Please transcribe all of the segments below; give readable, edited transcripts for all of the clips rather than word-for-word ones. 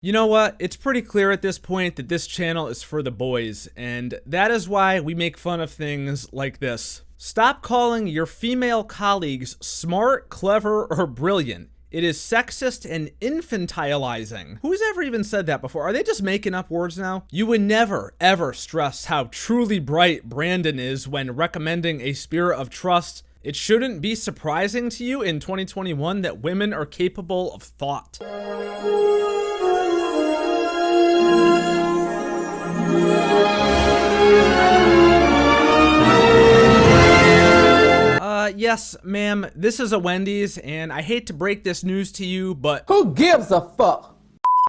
You know what? It's pretty clear at this point that this channel is for the boys, and that is why we make fun of things like this. Stop calling your female colleagues smart, clever, or brilliant. It is sexist and infantilizing. Who's ever even said that before? Are they just making up words now? You would never, ever stress how truly bright Brandon is when recommending a spirit of trust. It shouldn't be surprising to you in 2021 that women are capable of thought. Yes, ma'am, this is a Wendy's, and I hate to break this news to you, but who gives a fuck?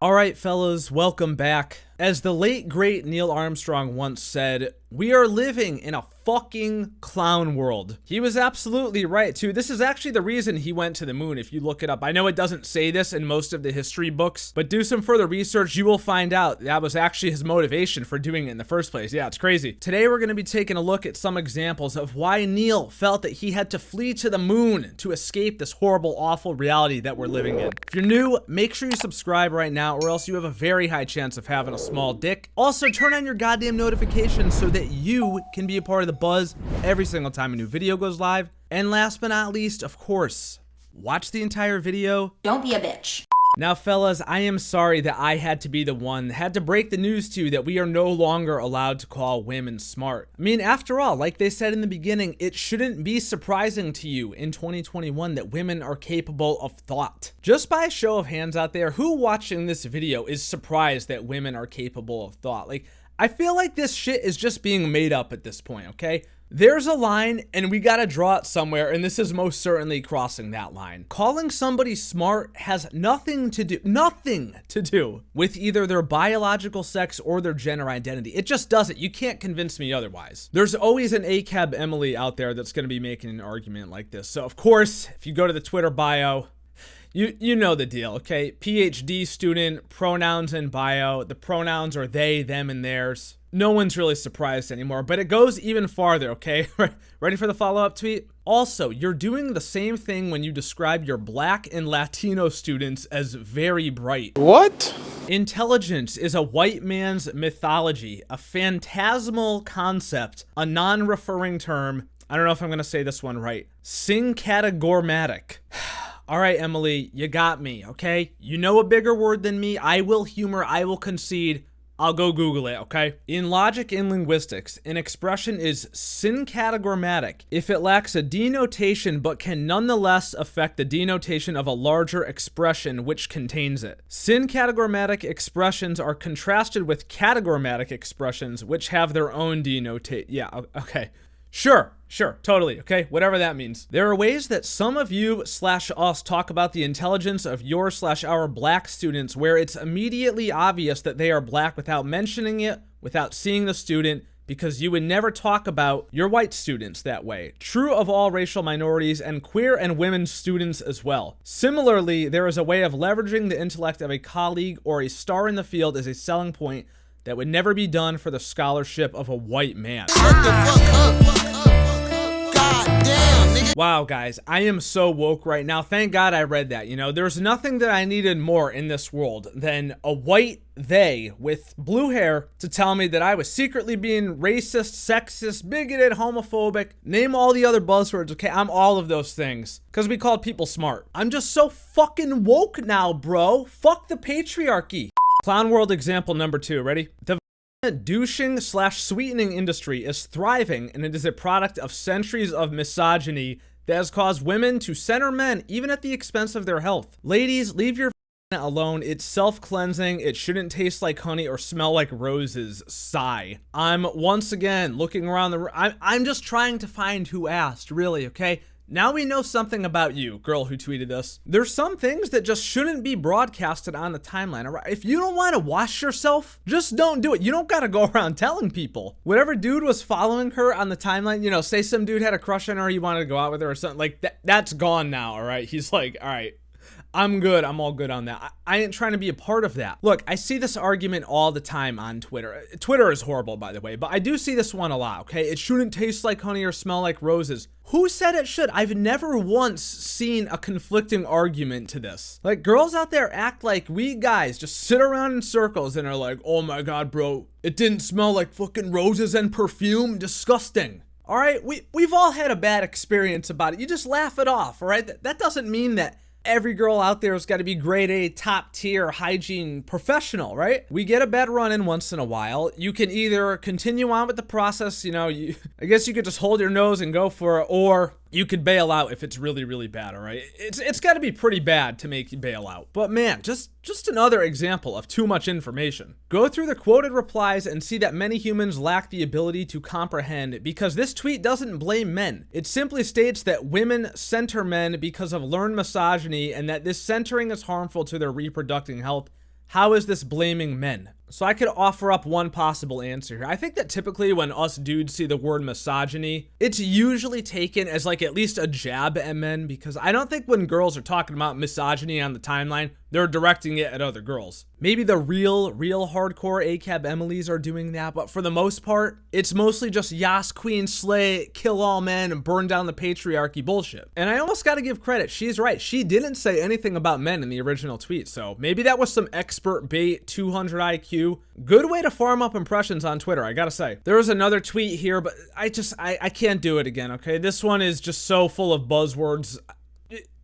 Alright, fellas, welcome back. As the late, great Neil Armstrong once said, we are living in a fucking clown world. He was absolutely right, too. This is actually the reason he went to the moon, if you look it up. I know it doesn't say this in most of the history books, but do some further research, you will find out that was actually his motivation for doing it in the first place. Yeah, it's crazy. Today, we're going to be taking a look at some examples of why Neil felt that he had to flee to the moon to escape this horrible, awful reality that we're living in. If you're new, make sure you subscribe right now, or else you have a very high chance of having a small dick. Also, turn on your goddamn notifications so that you can be a part of the buzz every single time a new video goes live. And last but not least, of course, watch the entire video. Don't be a bitch. Now, fellas, I am sorry that I had to be the one that had to break the news to you that we are no longer allowed to call women smart. I mean, after all, like they said in the beginning, it shouldn't be surprising to you in 2021 that women are capable of thought. Just by a show of hands out there, who watching this video is surprised that women are capable of thought? Like, I feel like this shit is just being made up at this point, okay? There's a line, and we gotta draw it somewhere, and this is most certainly crossing that line. Calling somebody smart has nothing to do with either their biological sex or their gender identity. It just doesn't. You can't convince me otherwise. There's always an ACAB Emily out there that's gonna be making an argument like this. So, of course, if you go to the Twitter bio, you know the deal, okay? PhD student, pronouns in bio. The pronouns are they, them, and theirs. No one's really surprised anymore, but it goes even farther, okay? Ready for the follow-up tweet? Also, you're doing the same thing when you describe your Black and Latino students as very bright. What? Intelligence is a white man's mythology, a phantasmal concept, a non-referring term. I don't know if I'm gonna say this one right. Syncatagormatic. All right, Emily, you got me, okay? You know a bigger word than me. I will humor, I will concede. I'll go Google it, okay? In logic and linguistics, an expression is syncatagormatic if it lacks a denotation but can nonetheless affect the denotation of a larger expression which contains it. Syncatagormatic expressions are contrasted with catagormatic expressions which have their own denotation. Yeah, okay. Sure, totally, okay, whatever that means. There are ways that some of you / us talk about the intelligence of your / our Black students where it's immediately obvious that they are Black without mentioning it, without seeing the student, because you would never talk about your white students that way. True of all racial minorities and queer and women students as well. Similarly, there is a way of leveraging the intellect of a colleague or a star in the field as a selling point that would never be done for the scholarship of a white man. Shut the fuck up. God damn, nigga. Wow, guys, I am so woke right now. Thank God I read that. You know, there's nothing that I needed more in this world than a white they with blue hair to tell me that I was secretly being racist, sexist, bigoted, homophobic. Name all the other buzzwords, okay? I'm all of those things. Because we called people smart. I'm just so fucking woke now, bro. Fuck the patriarchy. Clown world example number 2, ready? The douching / sweetening industry is thriving, and it is a product of centuries of misogyny that has caused women to center men even at the expense of their health. Ladies, leave your alone. It's self-cleansing. It shouldn't taste like honey or smell like roses. Sigh. I'm once again looking around the room. I'm just trying to find who asked, really, okay? Now we know something about you, girl who tweeted this. There's some things that just shouldn't be broadcasted on the timeline, all right? If you don't want to wash yourself, just don't do it. You don't gotta go around telling people. Whatever dude was following her on the timeline, you know, say some dude had a crush on her, he wanted to go out with her or something, like that's gone now, all right? He's like, all right, I'm good. I'm all good on that. I ain't trying to be a part of that. Look, I see this argument all the time on Twitter. Twitter is horrible, by the way, but I do see this one a lot, okay? It shouldn't taste like honey or smell like roses. Who said it should? I've never once seen a conflicting argument to this. Like, girls out there act like we guys just sit around in circles and are like, oh my God, bro, it didn't smell like fucking roses and perfume. Disgusting. All right, we've all had a bad experience about it. You just laugh it off, all right? That doesn't mean that every girl out there has got to be grade A, top tier hygiene professional, right? We get a bad run in once in a while. You can either continue on with the process, you know, I guess you could just hold your nose and go for it, or you could bail out if it's really, really bad, all right? It's got to be pretty bad to make you bail out. But man, just another example of too much information. Go through the quoted replies and see that many humans lack the ability to comprehend, because this tweet doesn't blame men. It simply states that women center men because of learned misogyny and that this centering is harmful to their reproductive health. How is this blaming men? So I could offer up one possible answer here. I think that typically when us dudes see the word misogyny, it's usually taken as like at least a jab at men, because I don't think when girls are talking about misogyny on the timeline, they're directing it at other girls. Maybe the real hardcore ACAB Emilys are doing that, but for the most part, it's mostly just Yas Queen slay, kill all men, and burn down the patriarchy bullshit. And I almost gotta give credit, she's right. She didn't say anything about men in the original tweet, so maybe that was some expert bait, 200 IQ. Good way to farm up impressions on Twitter, I gotta say. There was another tweet here, but I can't do it again, okay? This one is just so full of buzzwords.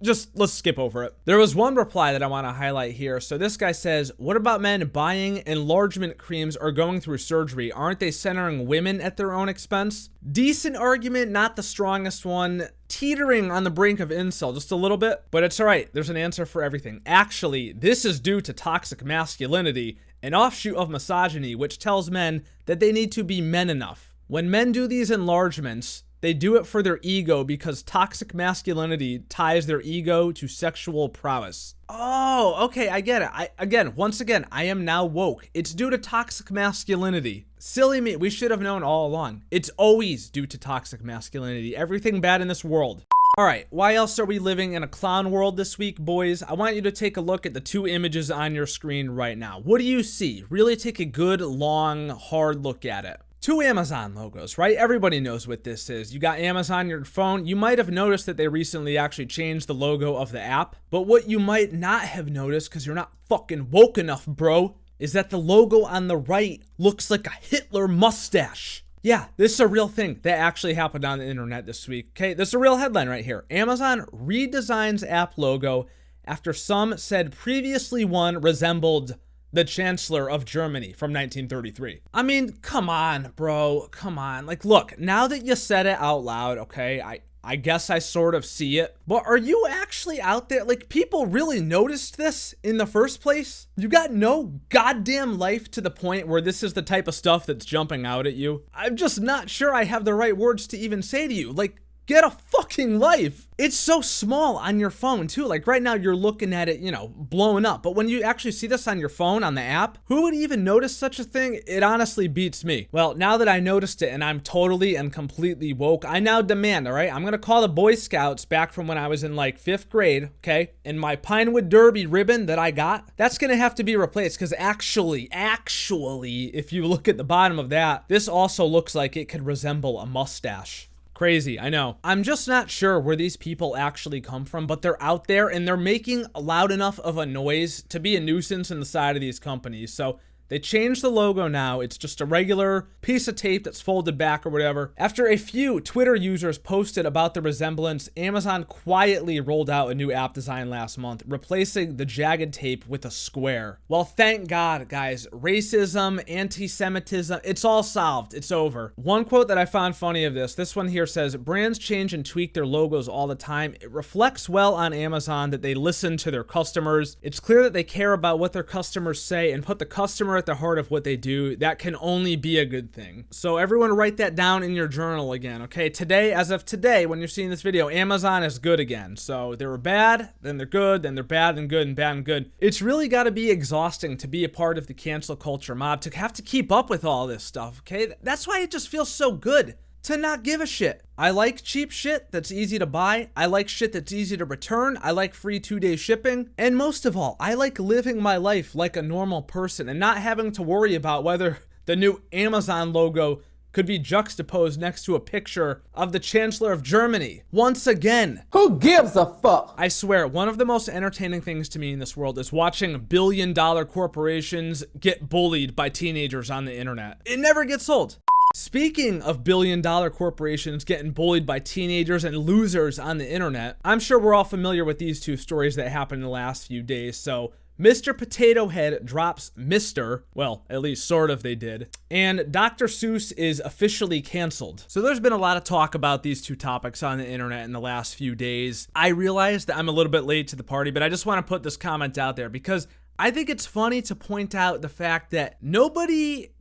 Just let's skip over it. There was one reply that I want to highlight here. So this guy says, what about men buying enlargement creams or going through surgery? Aren't they centering women at their own expense? Decent argument, not the strongest one. Teetering on the brink of incel just a little bit, but it's all right. There's an answer for everything. Actually, this is due to toxic masculinity, an offshoot of misogyny, which tells men that they need to be men enough. When men do these enlargements, they do it for their ego because toxic masculinity ties their ego to sexual prowess. Oh, okay, I get it. Once again, I am now woke. It's due to toxic masculinity. Silly me, we should have known all along. It's always due to toxic masculinity. Everything bad in this world. All right, why else are we living in a clown world this week, boys? I want you to take a look at the two images on your screen right now. What do you see? Really take a good, long, hard look at it. Two Amazon logos, right? Everybody knows what this is. You got Amazon on your phone. You might have noticed that they recently actually changed the logo of the app. But what you might not have noticed, because you're not fucking woke enough, bro, is that the logo on the right looks like a Hitler mustache. Yeah, this is a real thing that actually happened on the internet this week. Okay, this is a real headline right here. Amazon redesigns app logo after some said previously one resembled the Chancellor of Germany from 1933. I mean, come on, bro. Come on. Like, look, now that you said it out loud, okay, I guess I sort of see it. But are you actually out there? Like, people really noticed this in the first place? You got no goddamn life to the point where this is the type of stuff that's jumping out at you? I'm just not sure I have the right words to even say to you. Like, get a fucking life. It's so small on your phone too. Like right now you're looking at it, you know, blowing up. But when you actually see this on your phone, on the app, who would even notice such a thing? It honestly beats me. Well, now that I noticed it and I'm totally and completely woke, I now demand, all right? I'm gonna call the Boy Scouts back from when I was in like 5th grade, okay? And my Pinewood Derby ribbon that I got, that's gonna have to be replaced because actually, if you look at the bottom of that, this also looks like it could resemble a mustache. Crazy, I know. I'm just not sure where these people actually come from, but they're out there and they're making loud enough of a noise to be a nuisance in the side of these companies. So they changed the logo now. It's just a regular piece of tape that's folded back or whatever. After a few Twitter users posted about the resemblance, Amazon quietly rolled out a new app design last month, replacing the jagged tape with a square. Well, thank God, guys. Racism, anti-Semitism, it's all solved. It's over. One quote that I found funny of this one here says, brands change and tweak their logos all the time. It reflects well on Amazon that they listen to their customers. It's clear that they care about what their customers say and put the customer at the heart of what they do. That can only be a good thing. So everyone write that down in your journal again, okay? Today, as of today, when you're seeing this video, Amazon is good again. So they were bad, then they're good, then they're bad and good and bad and good. It's really got to be exhausting to be a part of the cancel culture mob, to have to keep up with all this stuff, okay? That's why it just feels so good to not give a shit. I like cheap shit that's easy to buy. I like shit that's easy to return. I like free 2-day shipping. And most of all, I like living my life like a normal person and not having to worry about whether the new Amazon logo could be juxtaposed next to a picture of the Chancellor of Germany. Once again, Who gives a fuck? I swear, one of the most entertaining things to me in this world is watching billion-dollar corporations get bullied by teenagers on the internet. It never gets old. Speaking of billion-dollar corporations getting bullied by teenagers and losers on the internet, I'm sure we're all familiar with these two stories that happened in the last few days, so Mr. Potato Head drops Mr. Well, at least sort of they did. And Dr. Suess is officially canceled. So there's been a lot of talk about these two topics on the internet in the last few days. I realize that I'm a little bit late to the party, but I just want to put this comment out there because I think it's funny to point out the fact that nobody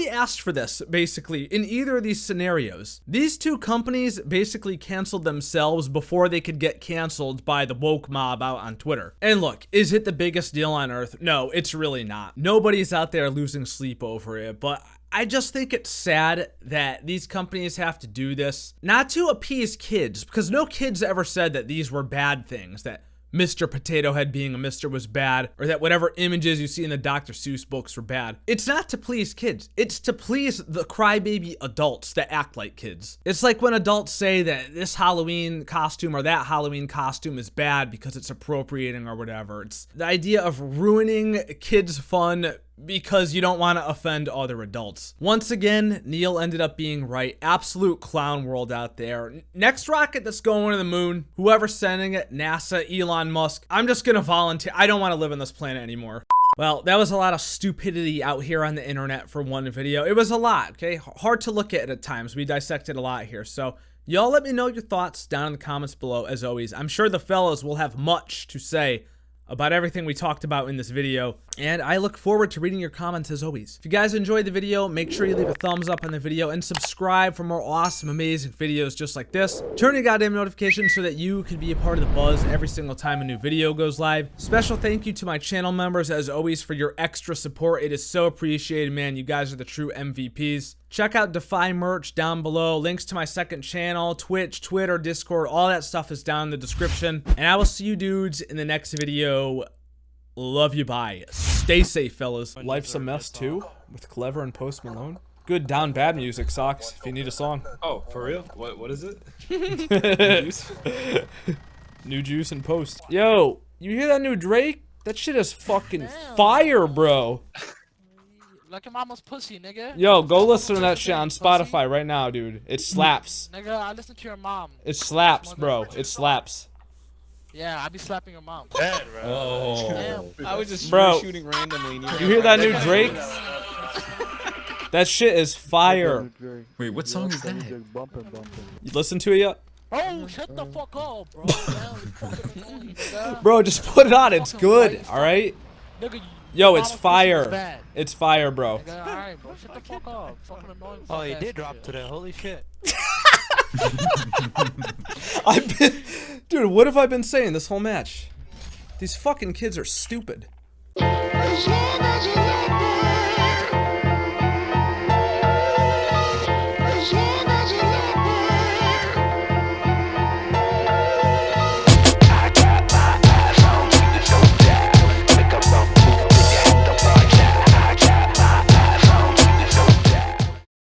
asked for this, basically, in either of these scenarios. These two companies basically canceled themselves before they could get canceled by the woke mob out on Twitter. And look, is it the biggest deal on earth? No, it's really not. Nobody's out there losing sleep over it, but I just think it's sad that these companies have to do this, not to appease kids, because no kids ever said that these were bad things, that Mr. Potato Head being a Mr. was bad, or that whatever images you see in the Dr. Seuss books were bad. It's not to please kids. It's to please the crybaby adults that act like kids. It's like when adults say that this Halloween costume or that Halloween costume is bad because it's appropriating or whatever. It's the idea of ruining kids' fun because you don't want to offend other adults. Once again, Neil ended up being right. Absolute clown world out there. Next rocket that's going to the moon, whoever's sending it, NASA, Elon Musk, I'm just gonna volunteer. I don't want to live on this planet anymore. Well, that was a lot of stupidity out here on the internet for one video. It was a lot, okay? Hard to look at times. We dissected a lot here. So y'all let me know your thoughts down in the comments below as always. I'm sure the fellas will have much to say about everything we talked about in this video, and I look forward to reading your comments as always. If you guys enjoyed the video, make sure you leave a thumbs up on the video and subscribe for more awesome, amazing videos just like this. Turn your goddamn notifications so that you can be a part of the buzz every single time a new video goes live. Special thank you to my channel members as always for your extra support. It is so appreciated, man. You guys are the true MVPs. Check out Defy merch down below. Links to my second channel, Twitch, Twitter, Discord, all that stuff is down in the description. And I will see you dudes in the next video. Love you, bye. Stay safe, fellas. Life's a Mess too, with Clever and Post Malone. Good down bad music, Socks, if you need a song. Oh, for real? What is it? New juice? New Juice and Post. Yo, you hear that new Drake? That shit is fucking fire, bro. Like your mama's pussy, nigga. Yo, go listen to that shit on Spotify right now, dude. It slaps. Nigga, I listen to your mom. It slaps, bro. It slaps. Yeah, I be slapping your mom. Bad, bro. Oh. Damn. I was just Bro, shooting randomly. you hear that new Drake? That shit is fire. Wait, what song is that? You listen to it yet? Oh, shut the fuck up, bro. Damn, you fucking annoying, nigga. Bro, just put it on. It's good, alright? Nigga, Yo, your it's mama's pussy is fire. bad. It's fire, bro. Nigga, alright, bro. Shut the fuck up. Fucking annoying. Oh, he fuck did ass drop nigga. today. Holy shit. I've been... Dude, what have I been saying this whole match? These fucking kids are stupid. J'ai